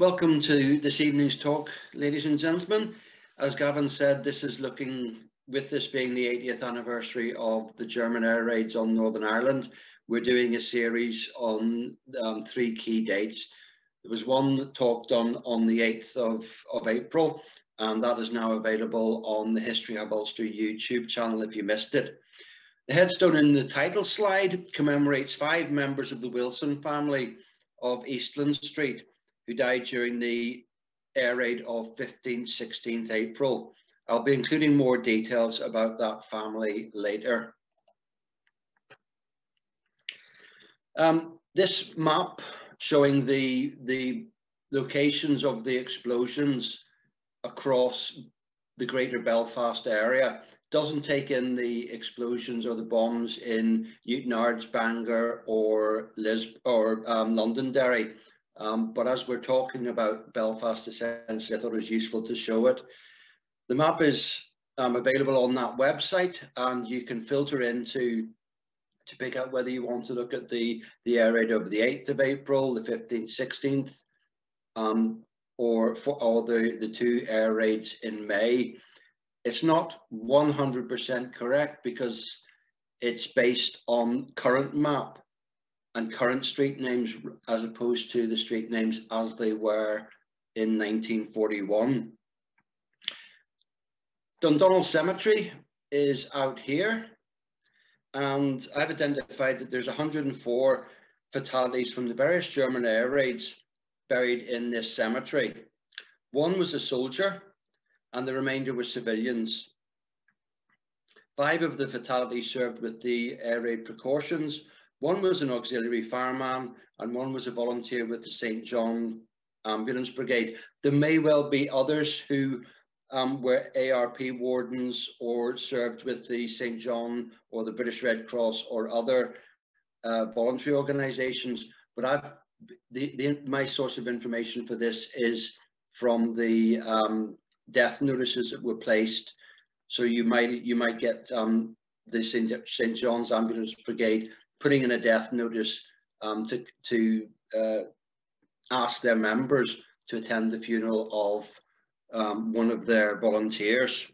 Welcome to this evening's talk, ladies and gentlemen. As Gavin said, this is looking, with this being the 80th anniversary of the German air raids on Northern Ireland, we're doing a series on three key dates. There was one talk done on the 8th of April, and that is now available on the History of Ulster YouTube channel if you missed it. The headstone in the title slide commemorates 5 members of the Wilson family of Eastland Street, who died during the air raid of 15-16 April. I'll be including more details about that family later. This map showing the locations of the explosions across the greater Belfast area doesn't take in the explosions or the bombs in Newtownards, Bangor or Londonderry. But as we're talking about Belfast, essentially, I thought it was useful to show it. The map is available on that website, and you can filter into to pick out whether you want to look at the air raid over the 8th of April, the 15th, 16th, or for all the 2 air raids in May. It's not 100% correct because it's based on current map and current street names as opposed to the street names as they were in 1941. Dundonald Cemetery is out here, and I've identified that there's 104 fatalities from the various German air raids buried in this cemetery. 1 was a soldier and the remainder were civilians. 5 of the fatalities served with the air raid precautions. 1 was an auxiliary fireman and 1 was a volunteer with the St. John Ambulance Brigade. There may well be others who were ARP wardens or served with the St. John or the British Red Cross or other voluntary organisations, but my source of information for this is from the death notices that were placed. So you might get the St. John's Ambulance Brigade putting in a death notice to ask their members to attend the funeral of one of their volunteers.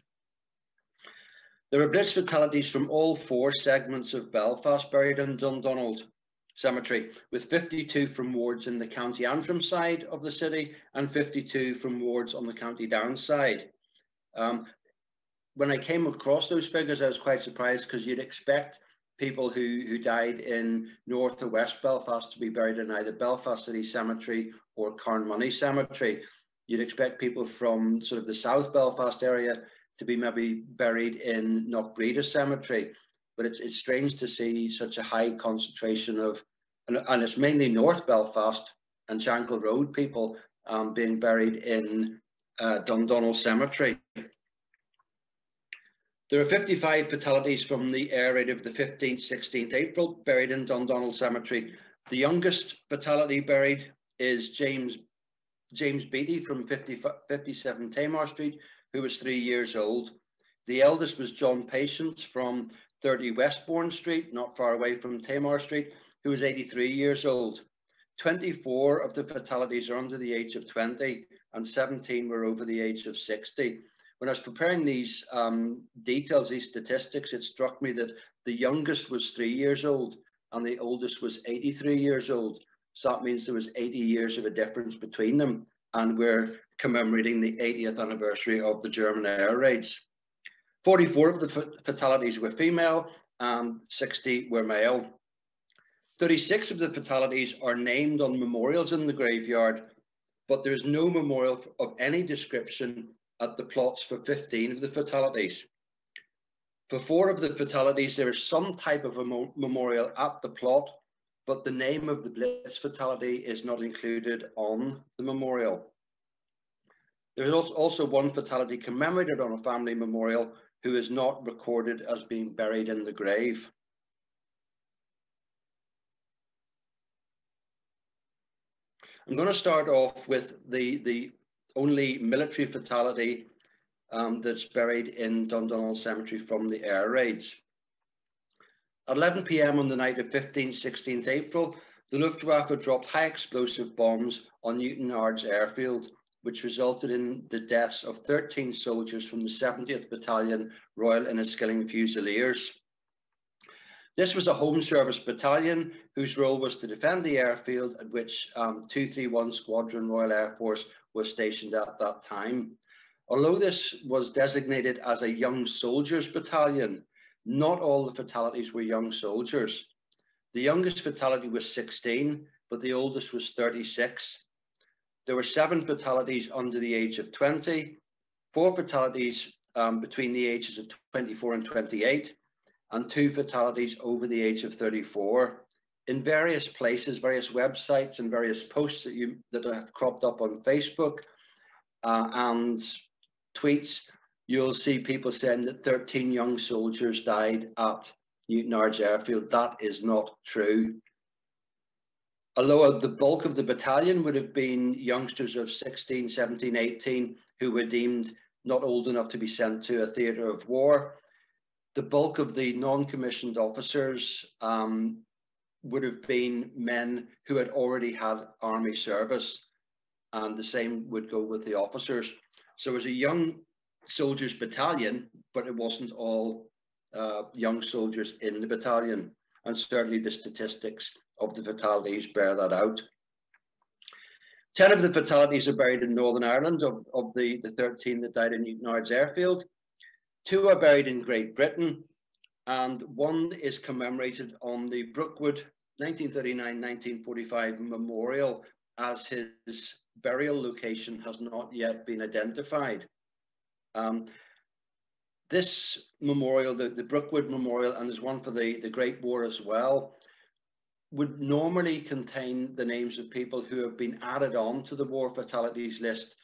There are Blitz fatalities from all 4 segments of Belfast buried in Dundonald Cemetery, with 52 from wards in the County Antrim side of the city and 52 from wards on the County Down side. When I came across those figures, I was quite surprised because you'd expect people who died in North or West Belfast to be buried in either Belfast City Cemetery or Carnmoney Cemetery. You'd expect people from sort of the South Belfast area to be maybe buried in Knockbreda Cemetery, but it's strange to see such a high concentration of, and it's mainly North Belfast and Shankle Road people being buried in Dundonald Cemetery. There are 55 fatalities from the air raid of the 15th, 16th April buried in Dundonald Cemetery. The youngest fatality buried is James Beattie from 57 Tamar Street, who was 3 years old. The eldest was John Patience from 30 Westbourne Street, not far away from Tamar Street, who was 83 years old. 24 of the fatalities are under the age of 20 and 17 were over the age of 60. When I was preparing these details, these statistics, it struck me that the youngest was 3 years old and the oldest was 83 years old. So that means there was 80 years of a difference between them, and we're commemorating the 80th anniversary of the German air raids. 44 of the fatalities were female and 60 were male. 36 of the fatalities are named on memorials in the graveyard, but there's no memorial of any description at the plots for 15 of the fatalities. For 4 of the fatalities, there is some type of a memorial at the plot, but the name of the Blitz fatality is not included on the memorial. There is also 1 fatality commemorated on a family memorial who is not recorded as being buried in the grave. I'm going to start off with the only military fatality that's buried in Dundonald Cemetery from the air raids. At 11 p.m. on the night of 15th, 16th April, The Luftwaffe dropped high explosive bombs on Newtownards airfield, which resulted in the deaths of 13 soldiers from the 70th Battalion Royal Inniskilling Fusiliers. This was a home service battalion whose role was to defend the airfield at which 231 Squadron Royal Air Force was stationed at that time. Although this was designated as a young soldiers battalion, not all the fatalities were young soldiers. The youngest fatality was 16, but the oldest was 36. There were 7 fatalities under the age of 20, 4 fatalities between the ages of 24 and 28, and 2 fatalities over the age of 34. In various places, various websites and various posts that have cropped up on Facebook and tweets, you'll see people saying that 13 young soldiers died at Newtownards airfield. That is not true. Although the bulk of the battalion would have been youngsters of 16, 17, 18 who were deemed not old enough to be sent to a theatre of war, the bulk of the non-commissioned officers would have been men who had already had army service, and the same would go with the officers. So it was a young soldiers battalion, but it wasn't all young soldiers in the battalion, and certainly the statistics of the fatalities bear that out. 10 of the fatalities are buried in Northern Ireland of the 13 that died in Newtownards airfield. 2 are buried in Great Britain, and 1 is commemorated on the Brookwood 1939-1945 memorial, as his burial location has not yet been identified. This memorial, the Brookwood Memorial, and there's one for the Great War as well, would normally contain the names of people who have been added on to the war fatalities list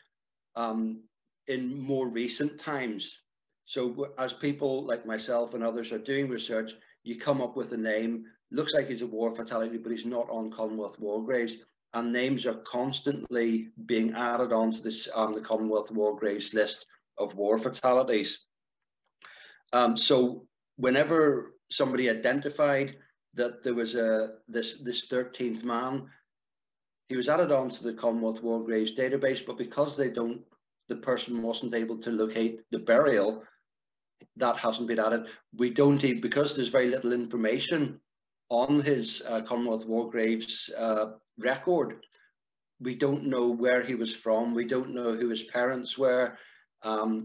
in more recent times. So as people like myself and others are doing research, you come up with a name, looks like he's a war fatality, but he's not on Commonwealth War Graves, and names are constantly being added on to this, the Commonwealth War Graves list of war fatalities. So whenever somebody identified that there was this 13th man, he was added on to the Commonwealth War Graves database, but because the person wasn't able to locate the burial, that hasn't been added. We don't even, because there's very little information on his Commonwealth War Graves record, we don't know where he was from, we don't know who his parents were,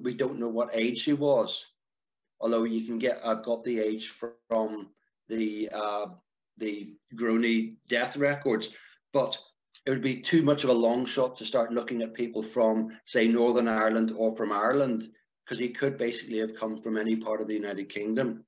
we don't know what age he was. Although you can get, I've got the age from the Groney death records, but it would be too much of a long shot to start looking at people from, say, Northern Ireland or from Ireland, because he could basically have come from any part of the United Kingdom.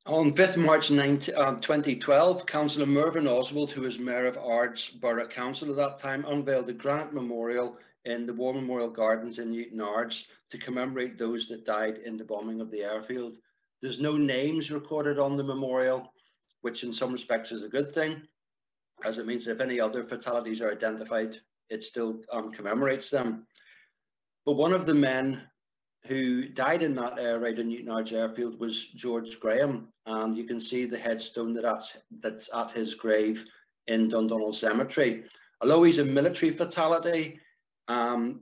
On 5th March 2012, Councillor Mervyn Oswald, who was Mayor of Ards Borough Council at that time, unveiled a granite memorial in the War Memorial Gardens in Newtownards to commemorate those that died in the bombing of the airfield. There's no names recorded on the memorial, which in some respects is a good thing, as it means that if any other fatalities are identified, it still commemorates them. But one of the men who died in that air raid in Newtownards airfield was George Graham, and you can see the headstone that's at his grave in Dundonald Cemetery. Although he's a military fatality,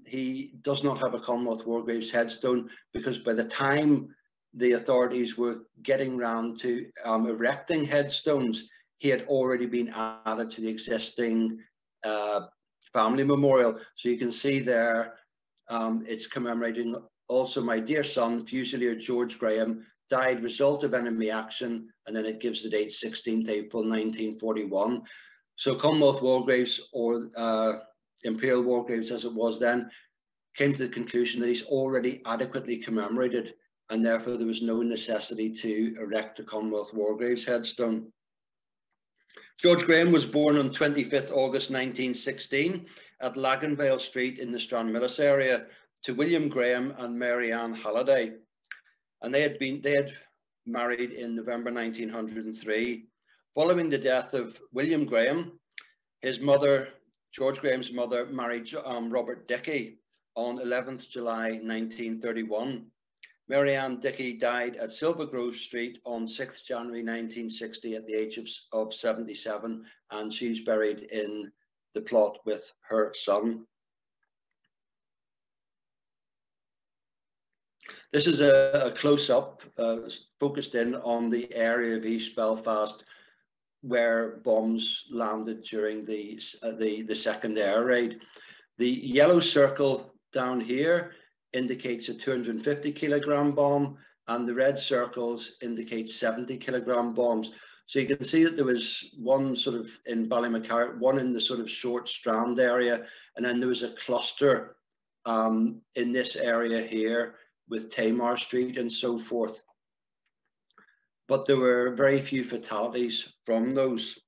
he does not have a Commonwealth War Graves headstone, because by the time the authorities were getting round to erecting headstones, he had already been added to the existing family memorial. So you can see there, it's commemorating also my dear son, Fusilier George Graham, died result of enemy action, and then it gives the date 16th April 1941. So Commonwealth War Graves, or Imperial War Graves as it was then, came to the conclusion that he's already adequately commemorated, and therefore there was no necessity to erect a Commonwealth War Graves headstone. George Graham was born on 25th August 1916 at Laganvale Street in the Stranmillis area to William Graham and Mary Ann Halliday, and they had married in November 1903. Following the death of William Graham, his mother, George Graham's mother, married Robert Dickey on 11th July 1931. Mary Ann Dickey died at Silver Grove Street on 6th January 1960 at the age of 77, and she's buried in the plot with her son. This is a close-up focused in on the area of East Belfast where bombs landed during the second air raid. The yellow circle down here indicates a 250 kilogram bomb, and the red circles indicate 70 kilogram bombs. So you can see that there was one sort of in Ballymacarrick, one in the sort of Short Strand area, and then there was a cluster in this area here with Tamar Street and so forth. But there were very few fatalities from those.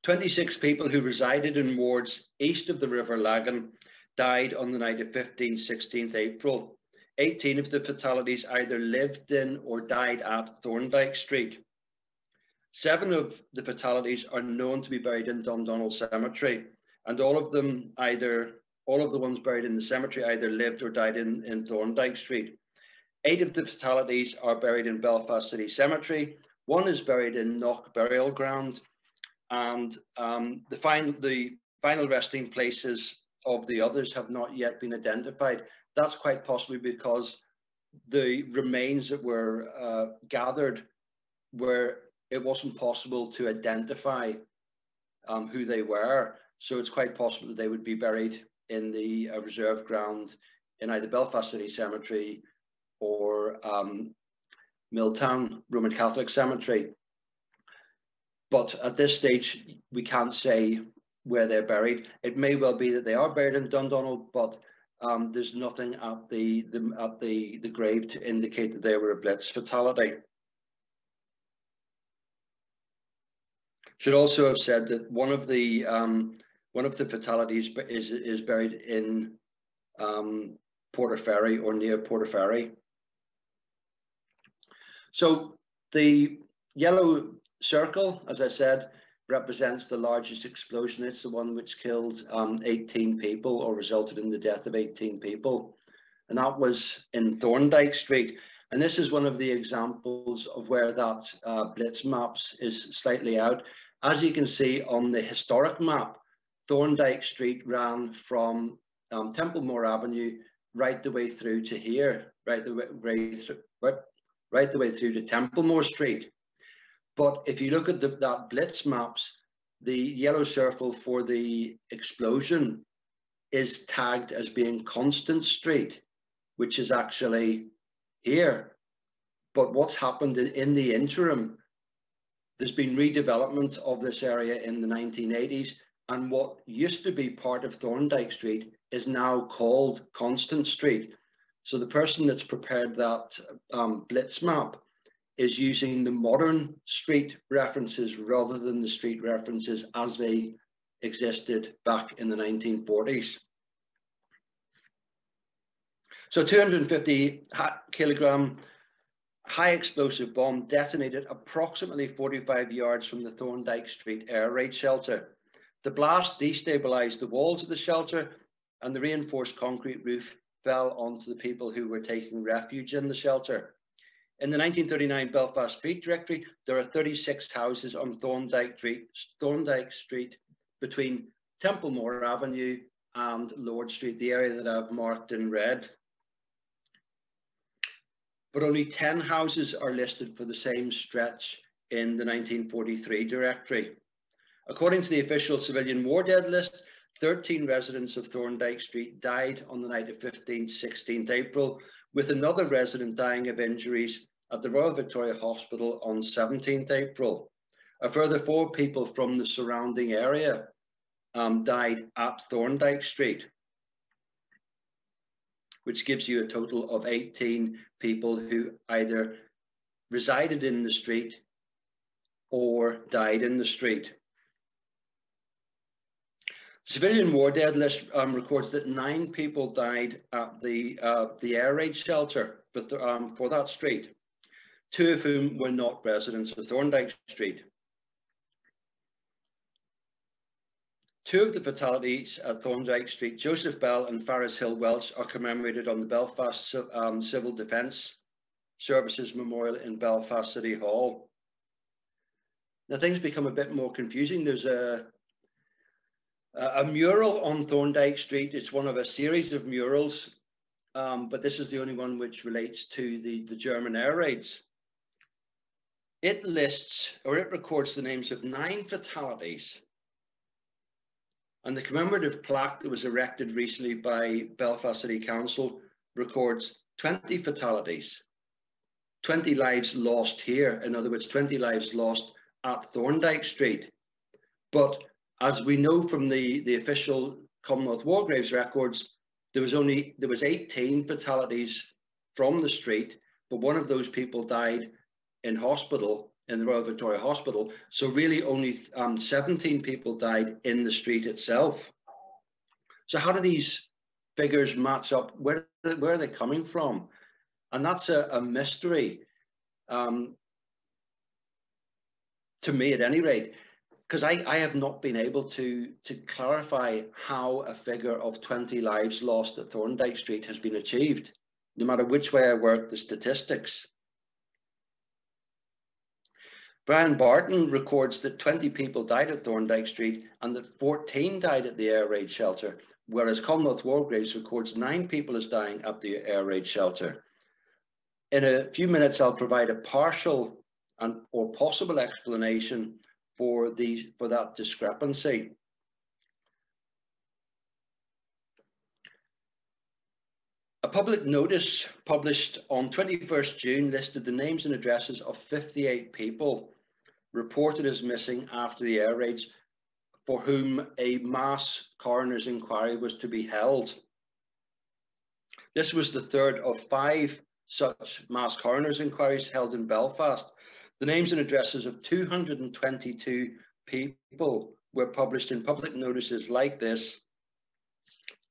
26 people who resided in wards east of the River Lagan died on the night of 15-16 April. 18 of the fatalities either lived in or died at Thorndyke Street. 7 of the fatalities are known to be buried in Dundonald Cemetery, and all of the ones buried in the cemetery either lived or died in Thorndyke Street. 8 of the fatalities are buried in Belfast City Cemetery. 1 is buried in Knock Burial Ground, and the final resting places of the others have not yet been identified. That's quite possibly because the remains that were gathered it wasn't possible to identify who they were. So it's quite possible that they would be buried in the reserve ground in either Belfast City Cemetery or Milltown Roman Catholic Cemetery. But at this stage, we can't say where they're buried. It may well be that they are buried in Dundonald, but there's nothing at the grave to indicate that they were a Blitz fatality. Should also have said that one of the fatalities is buried in Portaferry or near Portaferry. So the yellow circle, as I said, represents the largest explosion. It's the one which killed 18 people or resulted in the death of 18 people. And that was in Thorndyke Street. And this is one of the examples of where that Blitz maps is slightly out. As you can see on the historic map, Thorndyke Street ran from Templemore Avenue right the way through to here, right the way through to Templemore Street. But if you look at that Blitz maps, the yellow circle for the explosion is tagged as being Constant Street, which is actually here. But what's happened in the interim, there's been redevelopment of this area in the 1980s, and what used to be part of Thorndyke Street is now called Constant Street. So the person that's prepared that Blitz map is using the modern street references rather than the street references as they existed back in the 1940s. So 250 kilogram high explosive bomb detonated approximately 45 yards from the Thorndyke Street air raid shelter. The blast destabilized the walls of the shelter, and the reinforced concrete roof fell onto the people who were taking refuge in the shelter. In the 1939 Belfast Street Directory, there are 36 houses on Thorndyke Street between Templemore Avenue and Lord Street, the area that I've marked in red. But only 10 houses are listed for the same stretch in the 1943 directory. According to the official civilian war dead list, 13 residents of Thorndyke Street died on the night of 15-16 April, with another resident dying of injuries at the Royal Victoria Hospital on 17th April. A further 4 people from the surrounding area died at Thorndyke Street, which gives you a total of 18 people who either resided in the street or died in the street. Civilian war dead list records that 9 people died at the air raid shelter for that street, 2 of whom were not residents of Thorndyke Street. Two of the fatalities at Thorndyke Street, Joseph Bell and Faris Hill Welch, are commemorated on the Belfast Civil Defence Services Memorial in Belfast City Hall. Now things become a bit more confusing. There's a mural on Thorndyke Street. It's one of a series of murals, but this is the only one which relates to the German air raids. It lists, or it records, the names of 9 fatalities. And the commemorative plaque that was erected recently by Belfast City Council records 20 fatalities, 20 lives lost here. In other words, 20 lives lost at Thorndyke Street. But as we know from the official Commonwealth War Graves records, there was 18 fatalities from the street, but one of those people died in hospital, in the Royal Victoria Hospital. So really only 17 people died in the street itself. So how do these figures match up? Where are they coming from? And that's a mystery, to me at any rate, because I have not been able to clarify how a figure of 20 lives lost at Thorndyke Street has been achieved, no matter which way I work the statistics. Brian Barton records that 20 people died at Thorndyke Street and that 14 died at the air raid shelter, whereas Commonwealth War Graves records 9 people as dying at the air raid shelter. In a few minutes, I'll provide a partial or possible explanation for that discrepancy. A public notice published on 21st June listed the names and addresses of 58 people reported as missing after the air raids, for whom a mass coroner's inquiry was to be held. This was the third of 5 such mass coroner's inquiries held in Belfast. The names and addresses of 222 people were published in public notices like this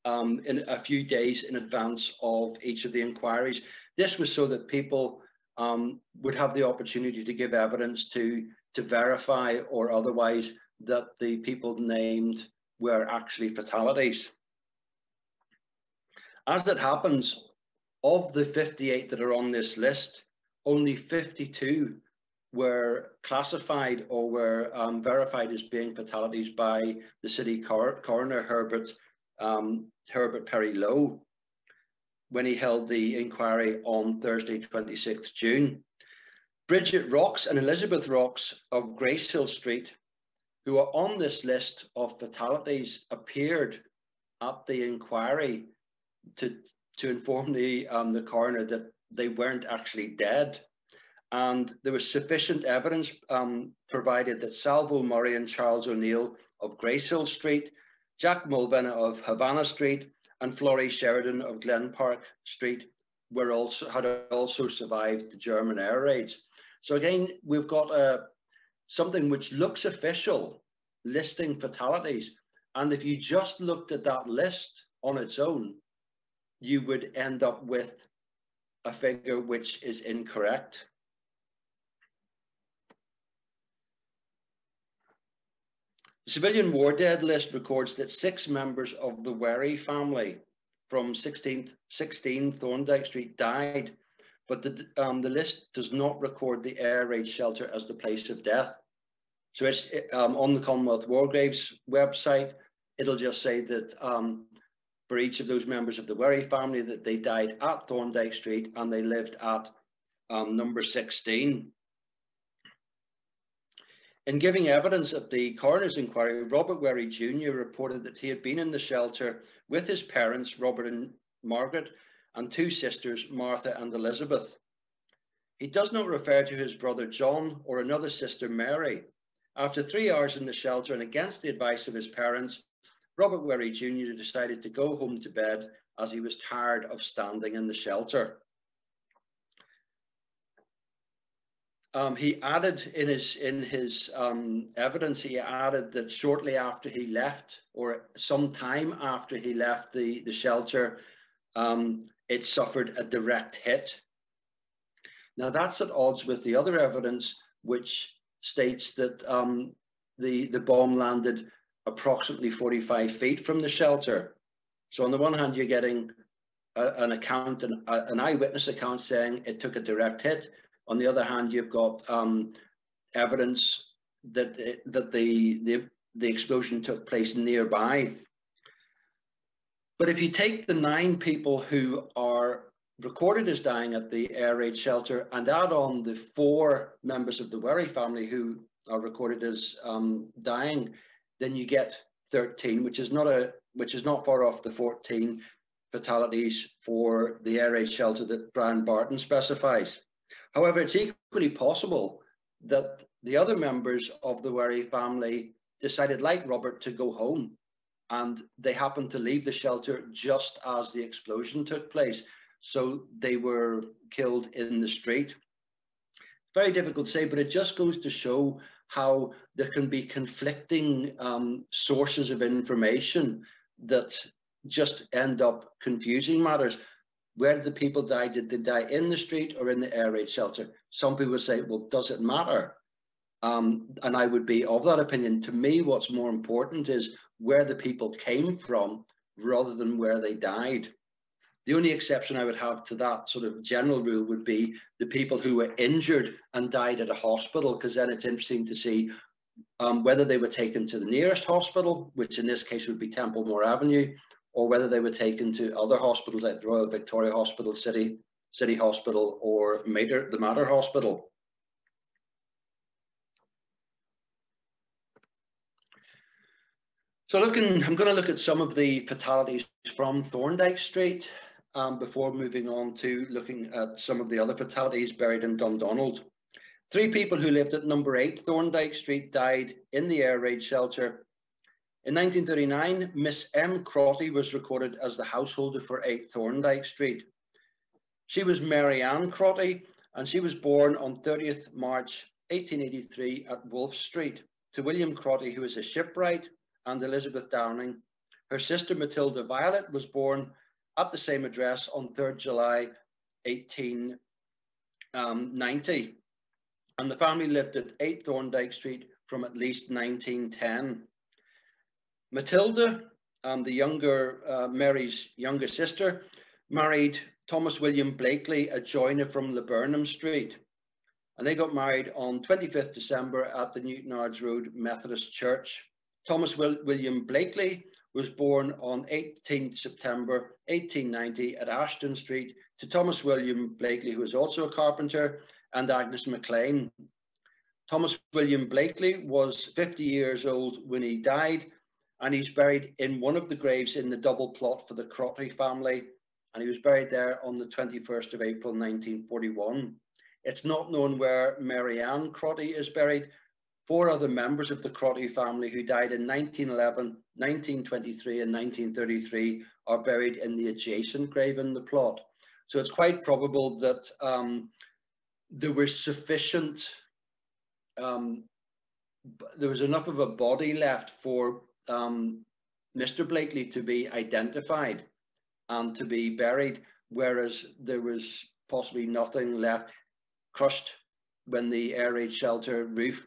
in a few days in advance of each of the inquiries. This was so that people would have the opportunity to give evidence to verify or otherwise that the people named were actually fatalities. As it happens, of the 58 that are on this list, only 52 were classified or were verified as being fatalities by the city coroner, Herbert Perry Lowe, when he held the inquiry on Thursday, 26th June. Bridget Rocks and Elizabeth Rocks of Gracehill Street, who are on this list of fatalities, appeared at the inquiry to inform the coroner that they weren't actually dead. And there was sufficient evidence provided that Salvo Murray and Charles O'Neill of Gracehill Street, Jack Mulvena of Havana Street, and Florrie Sheridan of Glen Park Street had also survived the German air raids. So again, we've got something which looks official, listing fatalities. And if you just looked at that list on its own, you would end up with a figure which is incorrect. The civilian war dead list records that 6 members of the Wherry family from 16 Thorndyke Street died, but the list does not record the air raid shelter as the place of death. So it's on the Commonwealth War Graves website, it'll just say that for each of those members of the Wherry family that they died at Thorndyke Street and they lived at number 16. In giving evidence at the coroner's inquiry, Robert Wherry Jr. reported that he had been in the shelter with his parents, Robert and Margaret, and 2 sisters, Martha and Elizabeth. He does not refer to his brother John or another sister, Mary. After 3 hours in the shelter and against the advice of his parents, Robert Wherry Jr. decided to go home to bed as he was tired of standing in the shelter. He added in his evidence, he added that shortly after he left, or some time after he left the shelter, it suffered a direct hit. Now that's at odds with the other evidence, which states that the bomb landed approximately 45 feet from the shelter. So on the one hand, you're getting an account, an eyewitness account saying it took a direct hit. On the other hand, you've got evidence that the explosion took place nearby. But if you take the 9 people who are recorded as dying at the air raid shelter and add on the 4 members of the Wherry family who are recorded as dying, then you get 13, which is not far off the 14 fatalities for the air raid shelter that Brian Barton specifies. However, it's equally possible that the other members of the Wherry family decided, like Robert, to go home, and they happened to leave the shelter just as the explosion took place. So they were killed in the street. Very difficult to say, but it just goes to show how there can be conflicting sources of information that just end up confusing matters. Where did the people die? Did they die in the street or in the air raid shelter? Some people say, well, does it matter? And I would be of that opinion. To me, what's more important is where the people came from rather than where they died. The only exception I would have to that sort of general rule would be the people who were injured and died at a hospital, because then it's interesting to see whether they were taken to the nearest hospital, which in this case would be Templemore Avenue, or whether they were taken to other hospitals like the Royal Victoria Hospital, City Hospital, or the Mater Hospital. So I'm going to look at some of the fatalities from Thorndyke Street before moving on to looking at some of the other fatalities buried in Dundonald. 3 people who lived at number 8 Thorndyke Street died in the air raid shelter. In 1939, Miss M. Crotty was recorded as the householder for 8 Thorndyke Street. She was Mary Ann Crotty, and she was born on 30th March 1883 at Wolfe Street to William Crotty, who was a shipwright, and Elizabeth Downing. Her sister Matilda Violet was born at the same address on 3rd July 1890. And the family lived at 8 Thorndyke Street from at least 1910. Matilda, Mary's younger sister, married Thomas William Blakely, a joiner from Laburnham Street. And they got married on 25th December at the Newtonards Road Methodist Church. Thomas William Blakely was born on 18th September 1890 at Ashton Street to Thomas William Blakely, who was also a carpenter, and Agnes MacLean. Thomas William Blakely was 50 years old when he died, and he's buried in one of the graves in the double plot for the Crotty family, and he was buried there on the 21st of April 1941. It's not known where Mary Ann Crotty is buried. 4 other members of the Crotty family who died in 1911, 1923 and 1933 are buried in the adjacent grave in the plot. So it's quite probable that there was sufficient, there was enough of a body left for Mr. Blakely to be identified and to be buried, whereas there was possibly nothing left, crushed when the air raid shelter roof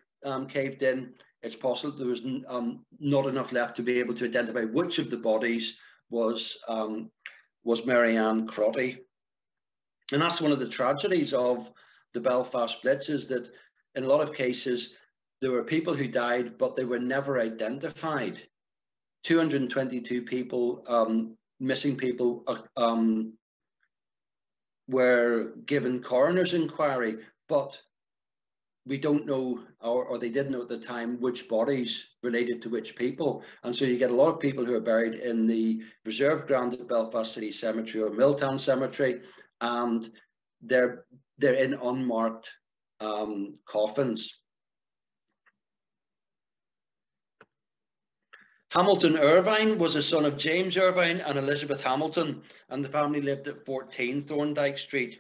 caved in. It's possible there was not enough left to be able to identify which of the bodies was Mary Ann Crotty. And that's one of the tragedies of the Belfast Blitz, is that in a lot of cases there were people who died but they were never identified. 222 people, missing people, were given coroner's inquiry, but we don't know, or they didn't know at the time, which bodies related to which people. And so you get a lot of people who are buried in the reserve ground at Belfast City Cemetery or Milltown Cemetery, and they're in unmarked coffins. Hamilton Irvine was a son of James Irvine and Elizabeth Hamilton, and the family lived at 14 Thorndyke Street.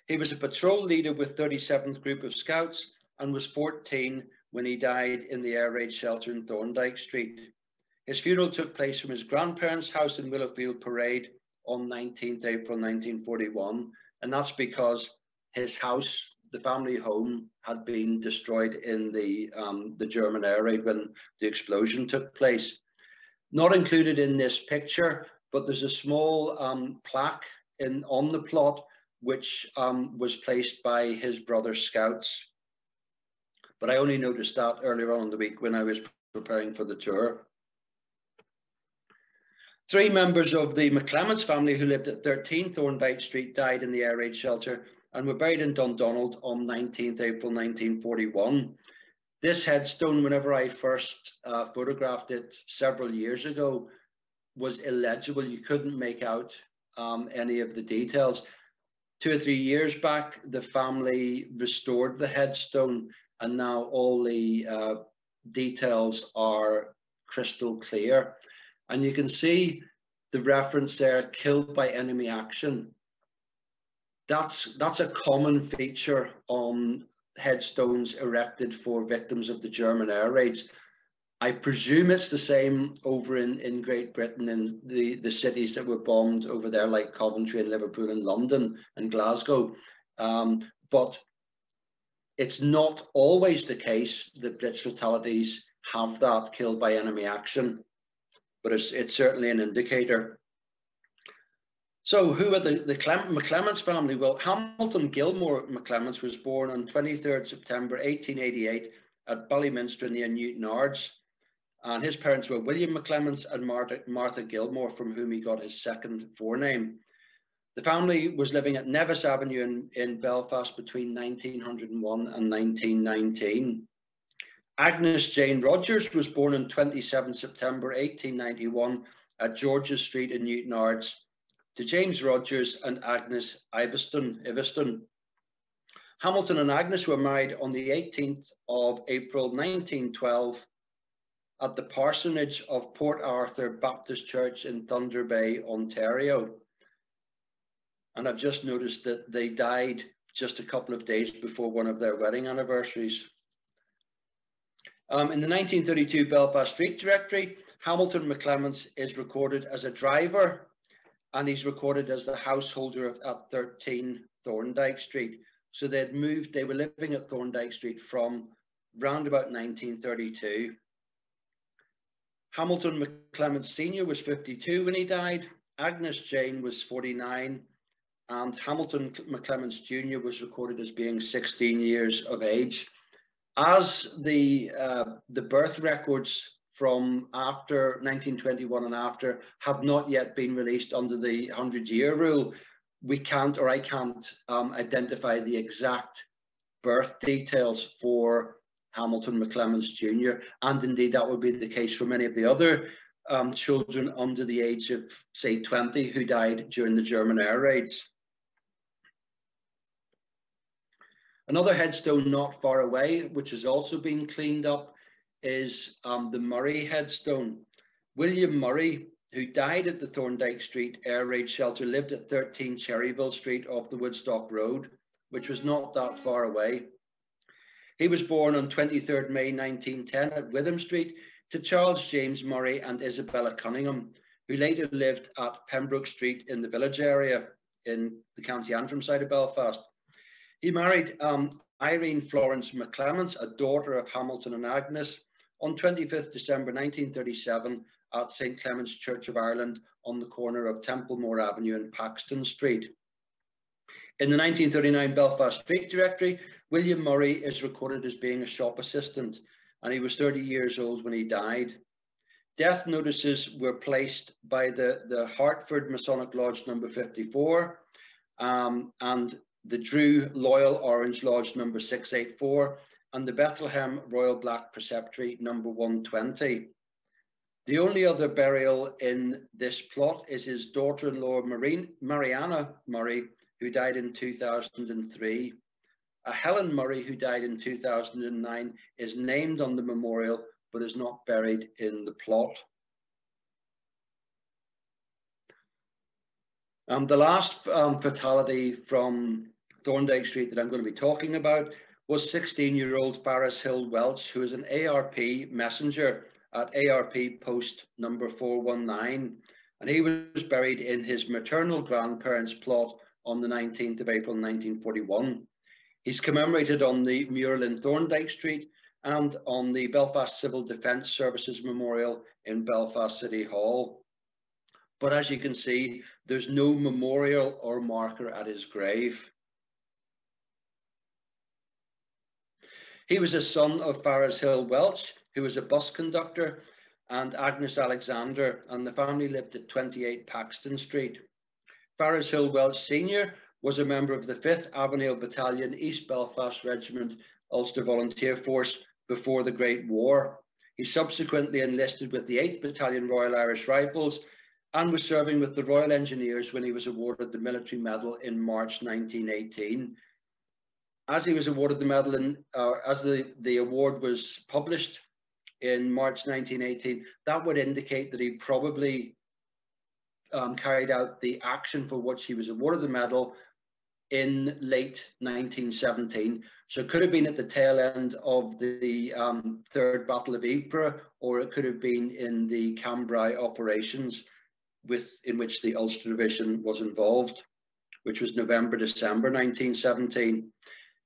He was a patrol leader with 37th Group of Scouts and was 14 when he died in the air raid shelter in Thorndyke Street. His funeral took place from his grandparents' house in Willowfield Parade on 19th April 1941, and that's because his house the family home had been destroyed in the German air raid when the explosion took place. Not included in this picture, but there's a small plaque on the plot which was placed by his brother's scouts. But I only noticed that earlier on in the week when I was preparing for the tour. 3 members of the McClements family who lived at 13 Thorndyke Street died in the air raid shelter and were buried in Dundonald on 19th April 1941. This headstone, whenever I first photographed it several years ago, was illegible. You couldn't make out any of the details. 2 or 3 years back, the family restored the headstone, and now all the details are crystal clear. And you can see the reference there, killed by enemy action. That's a common feature on headstones erected for victims of the German air raids. I presume it's the same over in Great Britain, in the cities that were bombed over there, like Coventry and Liverpool and London and Glasgow. But it's not always the case that Blitz fatalities have that, killed by enemy action, but it's certainly an indicator. So who are the McClements family? Well, Hamilton Gilmore McClements was born on 23rd September 1888 at Ballyminster near Newtonards. And his parents were William McClements and Martha Gilmore, from whom he got his second forename. The family was living at Nevis Avenue in Belfast between 1901 and 1919. Agnes Jane Rogers was born on 27 September 1891 at George's Street in Newtonards to James Rogers and Agnes Iveston. Hamilton and Agnes were married on the 18th of April 1912 at the parsonage of Port Arthur Baptist Church in Thunder Bay, Ontario. And I've just noticed that they died just a couple of days before one of their wedding anniversaries. In the 1932 Belfast Street Directory, Hamilton McClements is recorded as a driver, and he's recorded as the householder at 13 Thorndyke Street. So they were living at Thorndyke Street from round about 1932. Hamilton McClements Sr. was 52 when he died, Agnes Jane was 49, and Hamilton McClements Jr. was recorded as being 16 years of age. As the birth records from after 1921 and after have not yet been released under the 100-year rule, I can't identify the exact birth details for Hamilton McClements Jr. And indeed, that would be the case for many of the other children under the age of, say, 20 who died during the German air raids. Another headstone not far away, which has also been cleaned up, is the Murray headstone. William Murray, who died at the Thorndyke Street air raid shelter, lived at 13 Cherryville Street off the Woodstock Road, which was not that far away. He was born on 23rd May 1910 at Witham Street to Charles James Murray and Isabella Cunningham, who later lived at Pembroke Street in the village area in the County Antrim side of Belfast. He married Irene Florence McClements, a daughter of Hamilton and Agnes, on 25th December 1937 at St. Clement's Church of Ireland on the corner of Templemore Avenue and Paxton Street. In the 1939 Belfast Street Directory, William Murray is recorded as being a shop assistant, and he was 30 years old when he died. Death notices were placed by the Hartford Masonic Lodge number 54 and the Drew Loyal Orange Lodge number 684 and the Bethlehem Royal Black Preceptory number 120. The only other burial in this plot is his daughter-in-law Mariana Murray, who died in 2003. Helen Murray, who died in 2009, is named on the memorial but is not buried in the plot. The last fatality from Thorndyke Street that I'm going to be talking about was 16-year-old Faris Hill Welch, who is an ARP messenger at ARP post number 419, and he was buried in his maternal grandparents' plot on the 19th of April 1941. He's commemorated on the mural in Thorndike Street and on the Belfast Civil Defence Services Memorial in Belfast City Hall. But as you can see, there's no memorial or marker at his grave. He was a son of Farris Hill Welch, who was a bus conductor, and Agnes Alexander, and the family lived at 28 Paxton Street. Farris Hill Welch Sr. was a member of the 5th Avenel Battalion, East Belfast Regiment, Ulster Volunteer Force before the Great War. He subsequently enlisted with the 8th Battalion Royal Irish Rifles and was serving with the Royal Engineers when he was awarded the Military Medal in March 1918. As he was awarded the medal, as the award was published in March 1918, that would indicate that he probably carried out the action for which he was awarded the medal in late 1917. So it could have been at the tail end of the Third Battle of Ypres, or it could have been in the Cambrai operations in which the Ulster Division was involved, which was November-December 1917.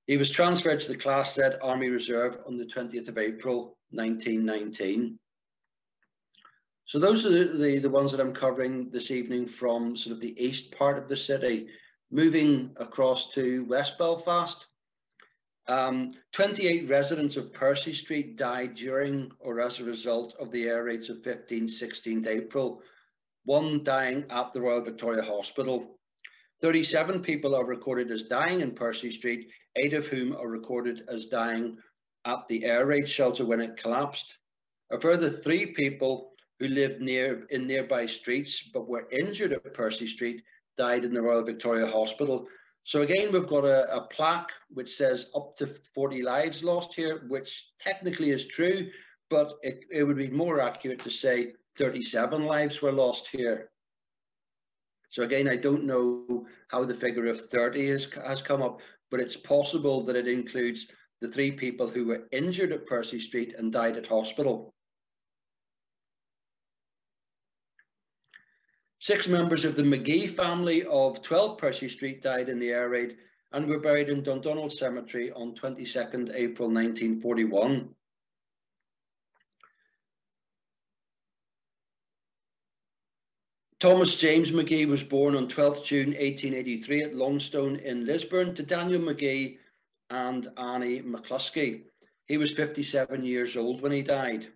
He was transferred to the Class Z Army Reserve on the 20th of April 1919. So those are the ones that I'm covering this evening from sort of the east part of the city. Moving across to West Belfast, 28 residents of Percy Street died during or as a result of the air raids of 15th, 16th April, one dying at the Royal Victoria Hospital. 37 people are recorded as dying in Percy Street, 8 of whom are recorded as dying at the air raid shelter when it collapsed. A further 3 people who lived in nearby streets but were injured at Percy Street died in the Royal Victoria Hospital. So again, we've got a plaque which says up to 40 lives lost here, which technically is true, but it would be more accurate to say 37 lives were lost here. So again, I don't know how the figure of 30 has come up, but it's possible that it includes the 3 people who were injured at Percy Street and died at hospital. 6 members of the McGee family of 12 Percy Street died in the air raid and were buried in Dundonald Cemetery on 22nd April 1941. Thomas James McGee was born on 12th June 1883 at Longstone in Lisburn to Daniel McGee and Annie McCluskey. He was 57 years old when he died.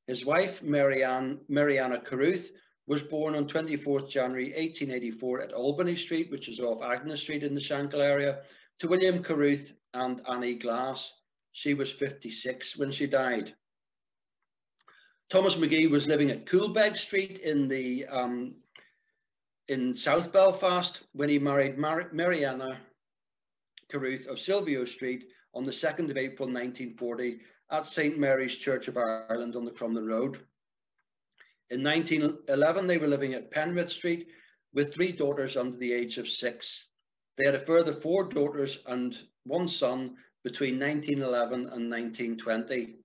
His wife, Mariana Carruth, was born on 24th January 1884 at Albany Street, which is off Agnes Street in the Shankill area, to William Carruth and Annie Glass. She was 56 when she died. Thomas McGee was living at Coolbeg Street in South Belfast when he married Mariana Carruth of Silvio Street on the 2nd of April 1940 at St. Mary's Church of Ireland on the Crumlin Road. In 1911, they were living at Penrith Street with 3 daughters under the age of 6. They had a further 4 daughters and 1 son between 1911 and 1920.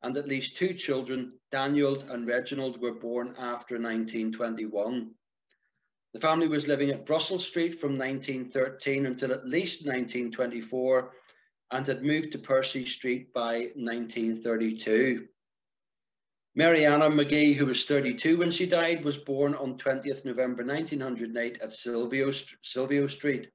And at least 2 children, Daniel and Reginald, were born after 1921. The family was living at Brussels Street from 1913 until at least 1924 and had moved to Percy Street by 1932. Mariana McGee, who was 32 when she died, was born on 20th November 1908 at Silvio Street.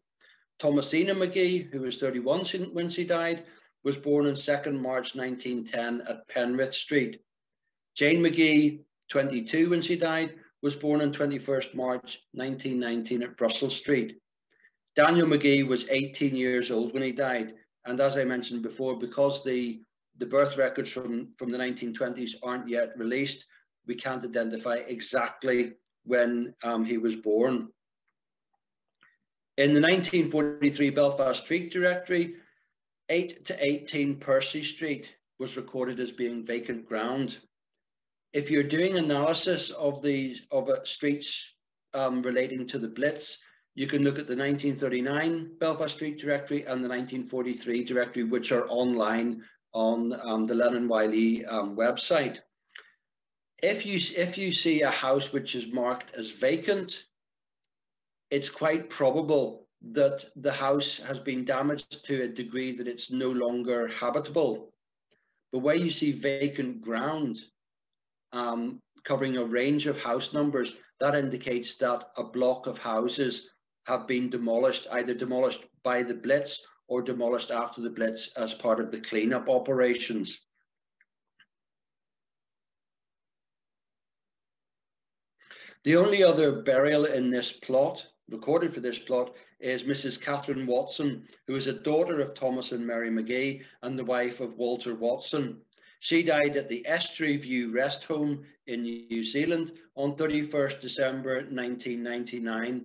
Thomasina McGee, who was 31 when she died, was born on 2nd March 1910 at Penrith Street. Jane McGee, 22 when she died, was born on 21st March 1919 at Brussels Street. Daniel McGee was 18 years old when he died. And as I mentioned before, because the birth records from the 1920s aren't yet released, we can't identify exactly when he was born. In the 1943 Belfast Street Directory, 8 to 18 Percy Street was recorded as being vacant ground. If you're doing analysis of streets relating to the Blitz, you can look at the 1939 Belfast Street Directory and the 1943 Directory, which are online on the Lennon Wiley website. If you see a house which is marked as vacant, it's quite probable that the house has been damaged to a degree that it's no longer habitable. But where you see vacant ground covering a range of house numbers, that indicates that a block of houses have been demolished, either demolished by the Blitz or demolished after the Blitz as part of the cleanup operations. The only other burial in this plot, recorded for this plot, is Mrs. Catherine Watson, who is a daughter of Thomas and Mary McGee and the wife of Walter Watson. She died at the Estuary View Rest Home in New Zealand on 31st December 1999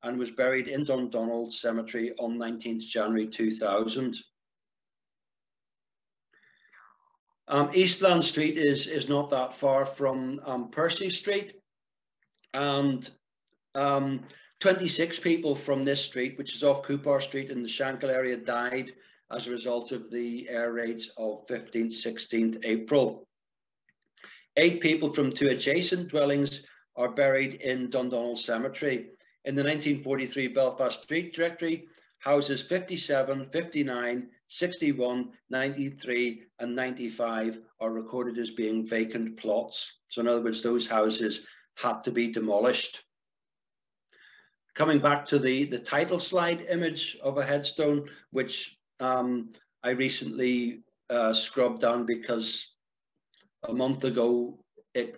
and was buried in Dundonald Cemetery on 19th January 2000. Eastland Street is not that far from Percy Street, and 26 people from this street, which is off Coupar Street in the Shankill area, died as a result of the air raids of 15th, 16th April. 8 people from 2 adjacent dwellings are buried in Dundonald Cemetery. In the 1943 Belfast Street Directory, houses 57, 59, 61, 93 and 95 are recorded as being vacant plots. So in other words, those houses had to be demolished. Coming back to the title slide image of a headstone, which I recently scrubbed down because a month ago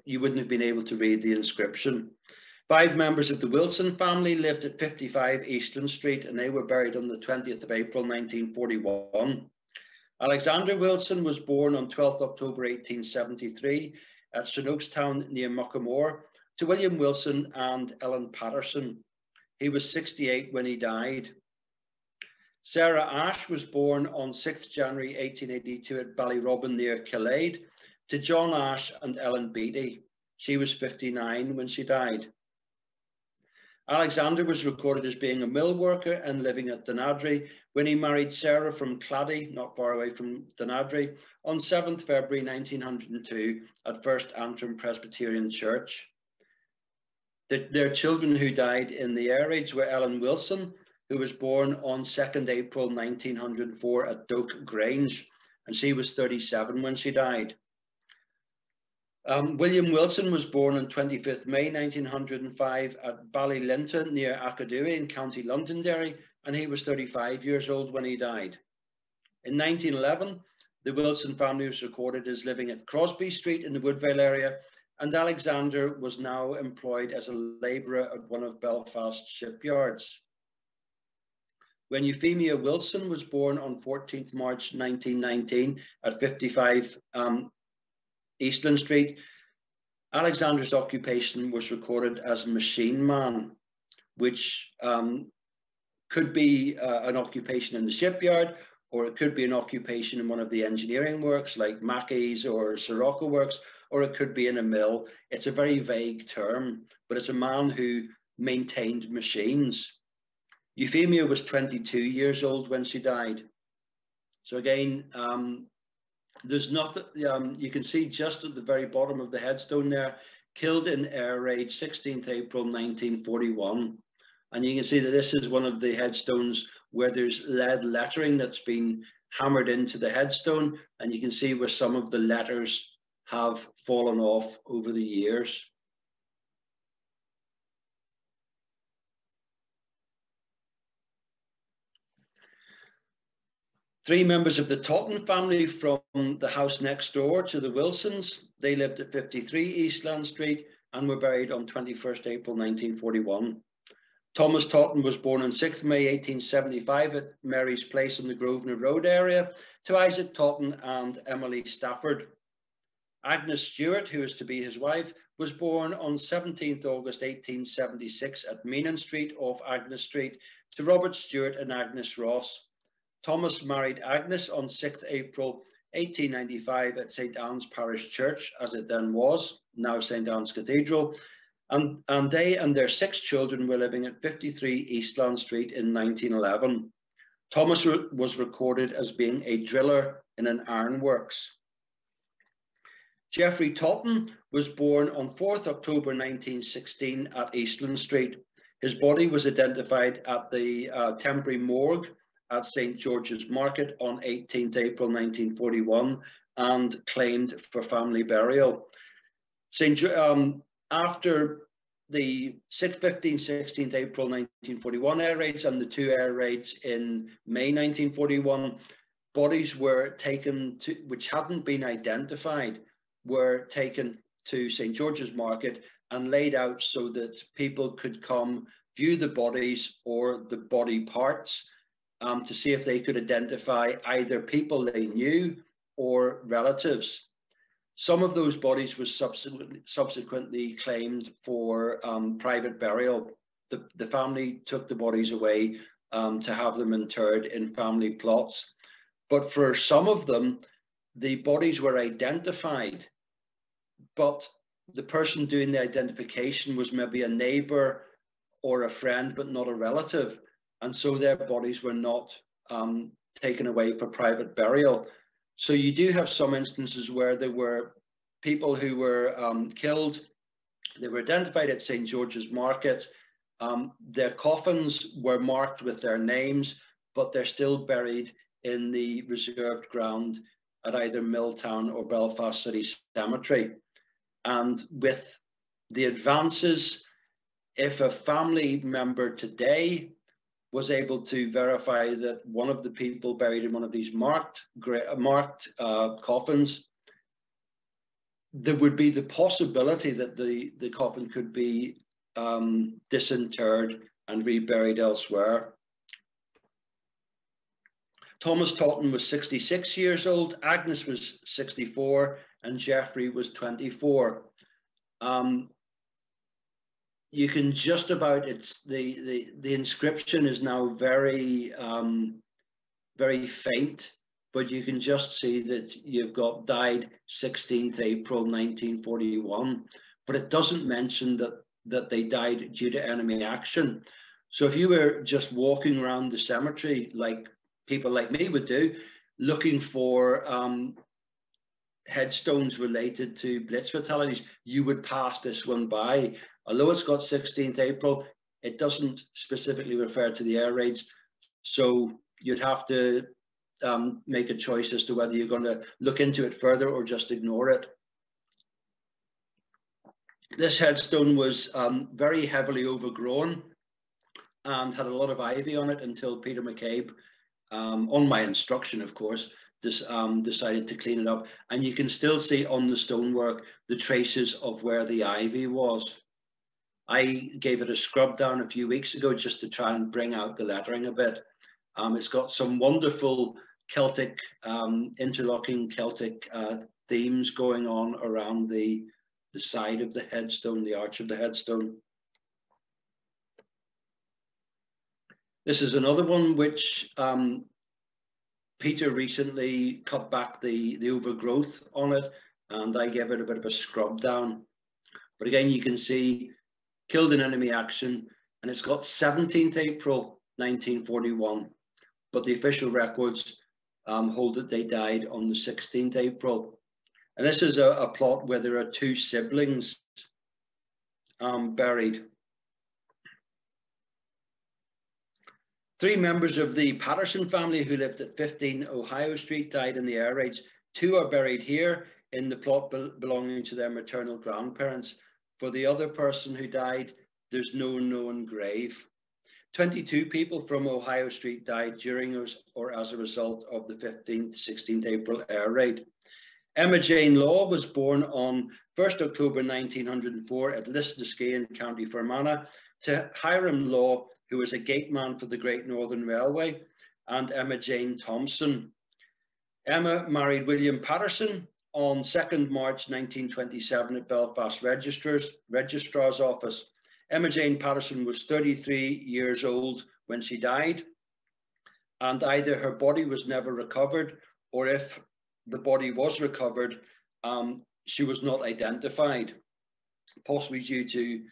you wouldn't have been able to read the inscription. 5 members of the Wilson family lived at 55 Eastland Street, and they were buried on the 20th of April 1941. Alexander Wilson was born on 12th October 1873 at Shinoakstown near Muckamore to William Wilson and Ellen Patterson. He was 68 when he died. Sarah Ash was born on 6th January 1882 at Ballyrobin near Killade to John Ash and Ellen Beattie. She was 59 when she died. Alexander was recorded as being a mill worker and living at Dunadry when he married Sarah from Clady, not far away from Dunadry, on 7th February 1902 at First Antrim Presbyterian Church. Their children who died in the air raids were Ellen Wilson, who was born on 2nd April 1904 at Doak Grange, and she was 37 when she died. William Wilson was born on 25th May 1905 at Ballylinta near Acadua in County Londonderry, and he was 35 years old when he died. In 1911, the Wilson family was recorded as living at Crosby Street in the Woodvale area, and Alexander was now employed as a labourer at one of Belfast's shipyards. When Euphemia Wilson was born on 14th March 1919 at 55 Eastland Street, Alexander's occupation was recorded as machine man, which could be an occupation in the shipyard, or it could be an occupation in one of the engineering works like Mackey's or Sirocco Works, or it could be in a mill. It's a very vague term, but it's a man who maintained machines. Euphemia was 22 years old when she died. So again, there's nothing, you can see just at the very bottom of the headstone there, killed in air raid 16th April 1941. And you can see that this is one of the headstones where there's lead lettering that's been hammered into the headstone. And you can see where some of the letters have fallen off over the years. Three members of the Totten family from the house next door to the Wilsons. They lived at 53 Eastland Street and were buried on 21st April 1941. Thomas Totten was born on 6th May 1875 at Mary's Place in the Grosvenor Road area to Isaac Totten and Emily Stafford. Agnes Stewart, who is to be his wife, was born on 17th August 1876 at Meenan Street off Agnes Street to Robert Stewart and Agnes Ross. Thomas married Agnes on 6th April 1895 at St. Anne's Parish Church, as it then was, now St. Anne's Cathedral, and they and their 6 children were living at 53 Eastland Street in 1911. Thomas was recorded as being a driller in an ironworks. Geoffrey Totten was born on 4th October 1916 at Eastland Street. His body was identified at the temporary morgue at St. George's Market on 18th April 1941 and claimed for family burial. After the 16th April 1941 air raids and the 2 air raids in May 1941, bodies were taken to, which hadn't been identified, were taken to St. George's Market and laid out so that people could come view the bodies or the body parts to see if they could identify either people they knew or relatives. Some of those bodies were subsequently claimed for private burial. The family took the bodies away to have them interred in family plots. But for some of them, the bodies were identified, but the person doing the identification was maybe a neighbor or a friend, but not a relative. And so their bodies were not taken away for private burial. So you do have some instances where there were people who were killed. They were identified at St. George's Market. Their coffins were marked with their names, but they're still buried in the reserved ground at either Milltown or Belfast City Cemetery. And with the advances, if a family member today was able to verify that one of the people buried in one of these marked coffins, there would be the possibility that the coffin could be disinterred and reburied elsewhere. Thomas Totten was 66 years old, Agnes was 64, and Jeffrey was 24. You can just about, it's the inscription is now very very faint, but you can just see that you've got died 16th April 1941, but it doesn't mention that they died due to enemy action. So if you were just walking around the cemetery like people like me would do, looking for headstones related to Blitz fatalities, you would pass this one by. Although it's got 16th April, it doesn't specifically refer to the air raids. So you'd have to make a choice as to whether you're going to look into it further or just ignore it. This headstone was very heavily overgrown and had a lot of ivy on it until Peter McCabe, on my instruction, of course, decided to clean it up. And you can still see on the stonework the traces of where the ivy was. I gave it a scrub down a few weeks ago just to try and bring out the lettering a bit. It's got some wonderful Celtic, interlocking Celtic themes going on around the side of the headstone, the arch of the headstone. This is another one which Peter recently cut back the overgrowth on it, and I gave it a bit of a scrub down. But again, you can see killed in enemy action, and it's got 17th April 1941, but the official records hold that they died on the 16th April. And this is a plot where there are 2 siblings buried. 3 members of the Patterson family who lived at 15 Ohio Street died in the air raids. 2 are buried here in the plot belonging to their maternal grandparents. For the other person who died, there's no known grave. 22 people from Ohio Street died during or as a result of the 16th April air raid. Emma Jane Law was born on 1st October 1904 at Lisnaskea in County Fermanagh to Hiram Law, who was a gateman for the Great Northern Railway, and Emma Jane Thompson. Emma married William Patterson on 2nd March 1927 at Belfast Registrar's Office. Emma Jane Patterson was 33 years old when she died, and either her body was never recovered, or if the body was recovered, she was not identified, possibly due to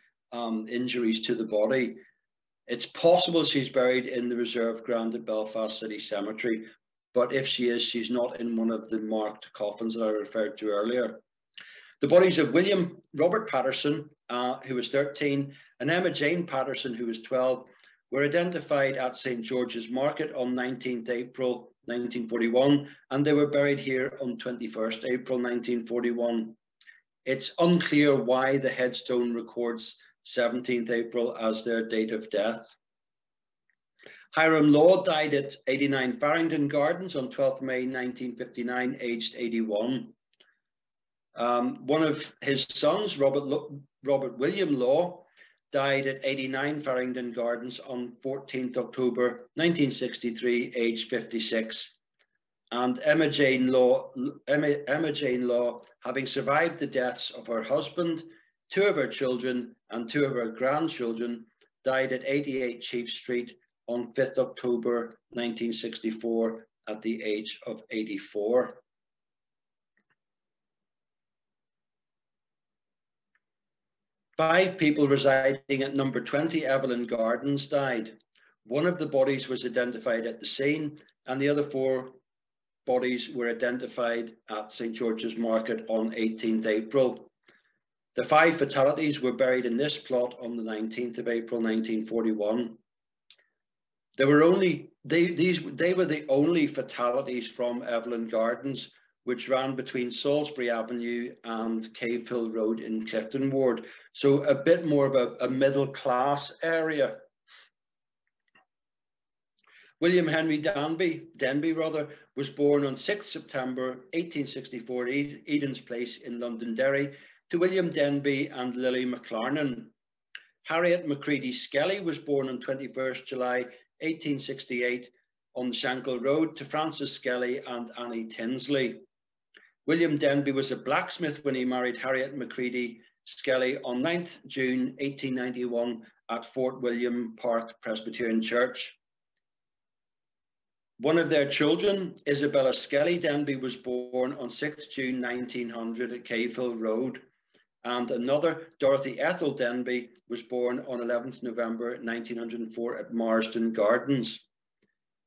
injuries to the body. It's possible she's buried in the reserve ground at Belfast City Cemetery, but if she is, she's not in one of the marked coffins that I referred to earlier. The bodies of William Robert Patterson, who was 13, and Emma Jane Patterson, who was 12, were identified at St. George's Market on 19th April 1941, and they were buried here on 21st April 1941. It's unclear why the headstone records 17th April as their date of death. Hiram Law died at 89 Farringdon Gardens on 12th May 1959, aged 81. One of his sons, Robert William Law, died at 89 Farringdon Gardens on 14th October 1963, aged 56. And Emma Jane Law, having survived the deaths of her husband, 2 of her children, and 2 of her grandchildren, died at 88 Chief Street on 5th October 1964 at the age of 84. Five people residing at number 20 Evelyn Gardens died. One of the bodies was identified at the scene, and the other 4 bodies were identified at St. George's Market on 18th April. The 5 fatalities were buried in this plot on the 19th of April 1941. They were the only fatalities from Evelyn Gardens, which ran between Salisbury Avenue and Cave Hill Road in Clifton Ward. So a bit more of a middle class area. William Henry Denby was born on 6th September 1864 at Eden's Place in Londonderry to William Denby and Lily McLarnon. Harriet Macready Skelly was born on 21st July 1868 on the Shankill Road to Francis Skelly and Annie Tinsley. William Denby was a blacksmith when he married Harriet Macready Skelly on 9th June 1891 at Fort William Park Presbyterian Church. One of their children, Isabella Skelly Denby, was born on 6th June 1900 at Cave Hill Road, and another, Dorothy Ethel Denby, was born on 11th November 1904 at Marsden Gardens.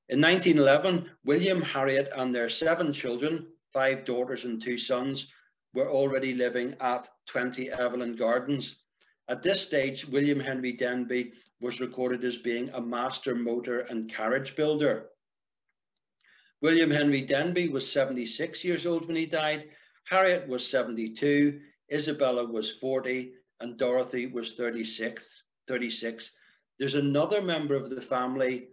In 1911, William, Harriet, and their 7 children, 5 daughters and 2 sons, were already living at 20 Evelyn Gardens. At this stage, William Henry Denby was recorded as being a master motor and carriage builder. William Henry Denby was 76 years old when he died. Harriet was 72, Isabella was 40, and Dorothy was 36. There's another member of the family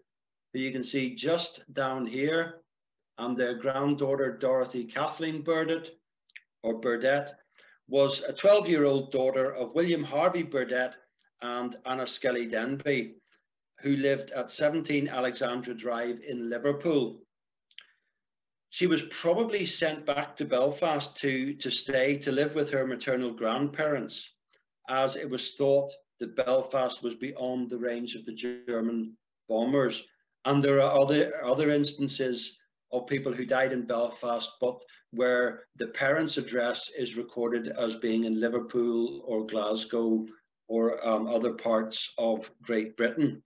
who you can see just down here, and their granddaughter, Dorothy Kathleen Burdett, was a 12-year-old daughter of William Harvey Burdett and Anna Skelly Denby, who lived at 17 Alexandra Drive in Liverpool. She was probably sent back to Belfast to live with her maternal grandparents, as it was thought that Belfast was beyond the range of the German bombers. And there are other instances of people who died in Belfast, but where the parents' address is recorded as being in Liverpool or Glasgow or other parts of Great Britain.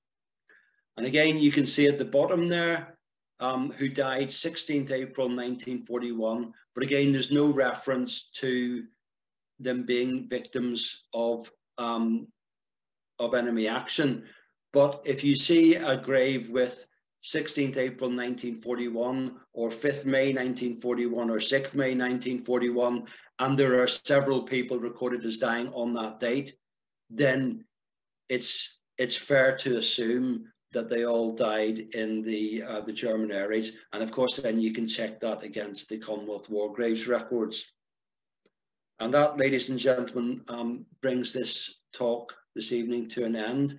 And again, you can see at the bottom there, who died 16th April 1941. But again, there's no reference to them being victims of enemy action. But if you see a grave with 16th April 1941 or 5th May 1941 or 6th May 1941, and there are several people recorded as dying on that date, then it's fair to assume that they all died in the German air raids. And of course, then you can check that against the Commonwealth War Graves records. And that, ladies and gentlemen, brings this talk this evening to an end.